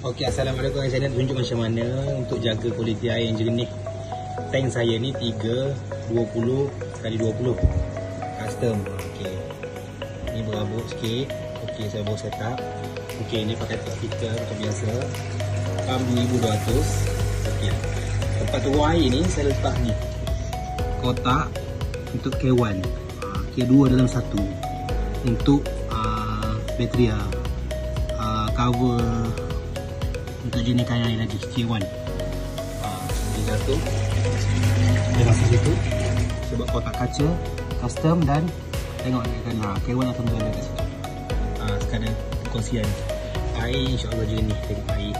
Okey, Assalamualaikum. Saya nak tunjuk macam mana untuk jaga kualiti air yang jernih. Tank saya ni 320x20 custom. Okey, ni berabuk sikit. Okey, saya bawa setup. Okey, ni pakai filter macam biasa. Pump 2200. Okey, tempat turun air ni saya letak ni kotak untuk K1, K2 dalam satu, untuk bateria, cover untuk jeniskan air lagi K1. Dia jatuh, dia masuk situ. Sebab kotak kaca custom dan tengok kan K1 akan berada kat situ. Sekarang perkongsian air, insyaAllah jernih. Tengok air